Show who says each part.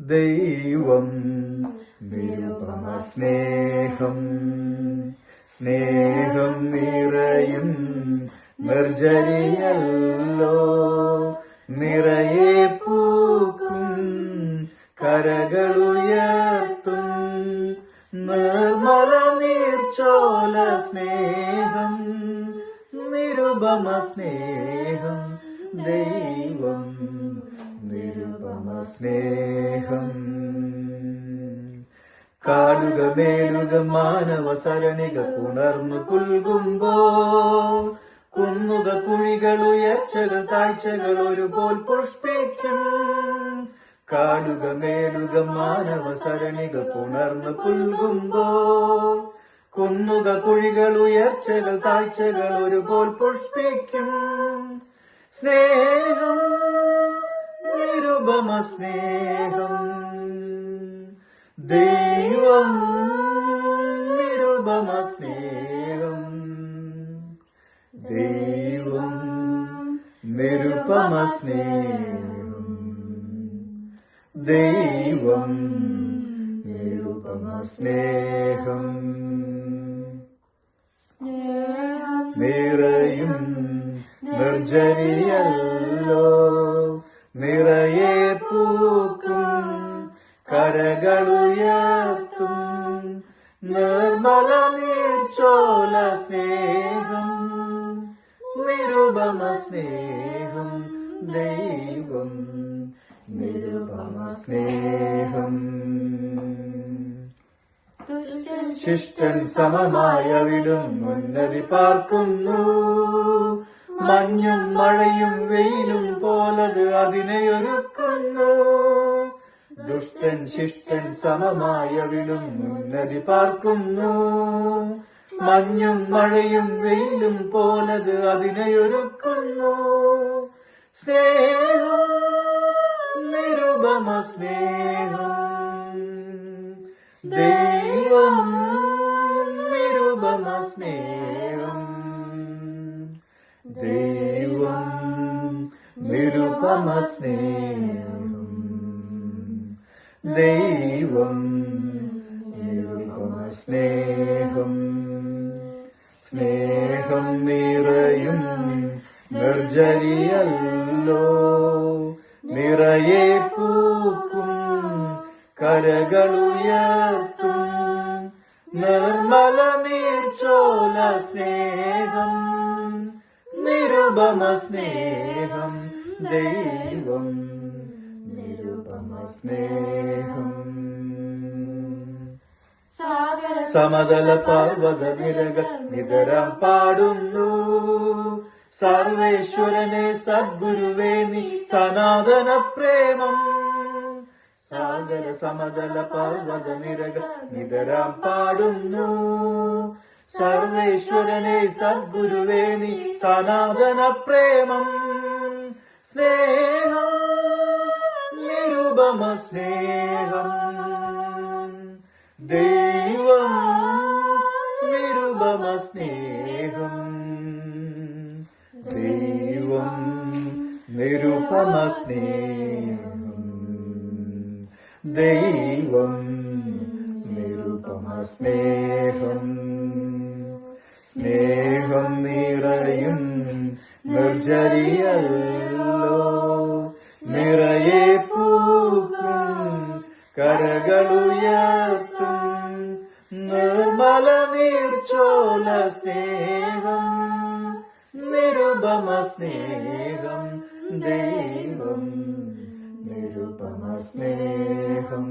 Speaker 1: ദൈവം നിരുപമ സ്നേഹം. സ്നേഹം നിറയും നിർജ്ജരിയല്ലോ, നിറയെ പൂക്കും കരകളുയർത്തും നിർമ്മല നീർച്ചോല സ്നേഹം. നിരുപമ സ്നേഹം. ദൈവം നിരുപമ സ്നേഹം. കാടുക മേടുക മാനവ സരണിക പുണർന്നു പുൽകുമ്പോ, കുന്നുക കുഴികൾ ഉയർച്ചകൾ താഴ്ചകൾ ഒരുപോൽ പുഷ്പിക്കും. കാടുക മേടുക മാനവ സരണിക പുണർന്നു പുൽകുമ്പോ, കുന്നുക കുഴികൾ ഉയർച്ചകൾ താഴ്ചകൾ ഒരുപോൽ പുഷ്പിക്കും. സ്നേഹം നിരുപമ സ്നേഹം. ദൈവം നിരുപമ സ്നേഹം. ദൈവം നിരുപമ സ്നേഹം. ദൈവം നിരുപമ സ്നേഹം. നിറയും നിർജ്ജരിയല്ലോ, നിറയെ പൂക്കും കരകളുയർത്തും നിർമ്മല നീർച്ചോല സ്നേഹം. നിരുപമ സ്നേഹം. ദൈവം നിരുപമ സ്നേഹം. ശിഷ്ടൻ സമമായ വിടും ഉന്നതി പാർക്കുന്നു, മഞ്ഞും മഴയും വെയിലും പോലത് അതിനെയൊരുക്കുന്നു. ദുഷ്ടൻ ശിഷ്ടൻ സമമായ വിടും ഉന്നതി പാർക്കുന്നു, മഞ്ഞും മഴയും വെയിലും പോലത് അതിനെയൊരുക്കുന്നു. സ്നേഹം നിരുപമ സ്നേഹം. ദൈവം നിരുപമ സ്നേഹം. ദൈവം നിരുപമ സ്നേഹം. ദൈവം നിരുപമ സ്നേഹം. സ്നേഹം നിറയും നിർജ്ജരിയല്ലോ, നിറയെ പൂക്കും കരകളുയർത്തും നിർമ്മല നീർച്ചോല സ്നേഹം. നിരുപമ സ്നേഹം. ദൈവം നിരുപമ സ്നേഹം. സമതല പർവ്വത നിരകൾ നിതരം പാടുന്നു, സർവേശ്വരനെ സദ്ഗുരുവേ നീ സനാതന പ്രേമം. സാഗര സമതല പർവ്വത നിരകൾ നിതരം പാടുന്നു, സർവേശ്വരനെ സദ്ഗുരുവേ നീ സനാതന പ്രേമം. സ്നേഹം നിരുപമ സ്നേഹം. ദൈവം നിരുപമ സ്നേഹം. ദൈവം നിരുപമ സ്നേഹം. ദൈവം നിരുപമ സ്നേഹം. സ്നേഹം നിറയും നിർജ്ജരിയല്ലോ, നിറയെ പൂക്കും കരകളുയർത്തും നിർമ്മല നീർച്ചോല സ്നേഹം. നിരുപമ സ്നേഹം. ദൈവം നിരുപമ സ്നേഹം.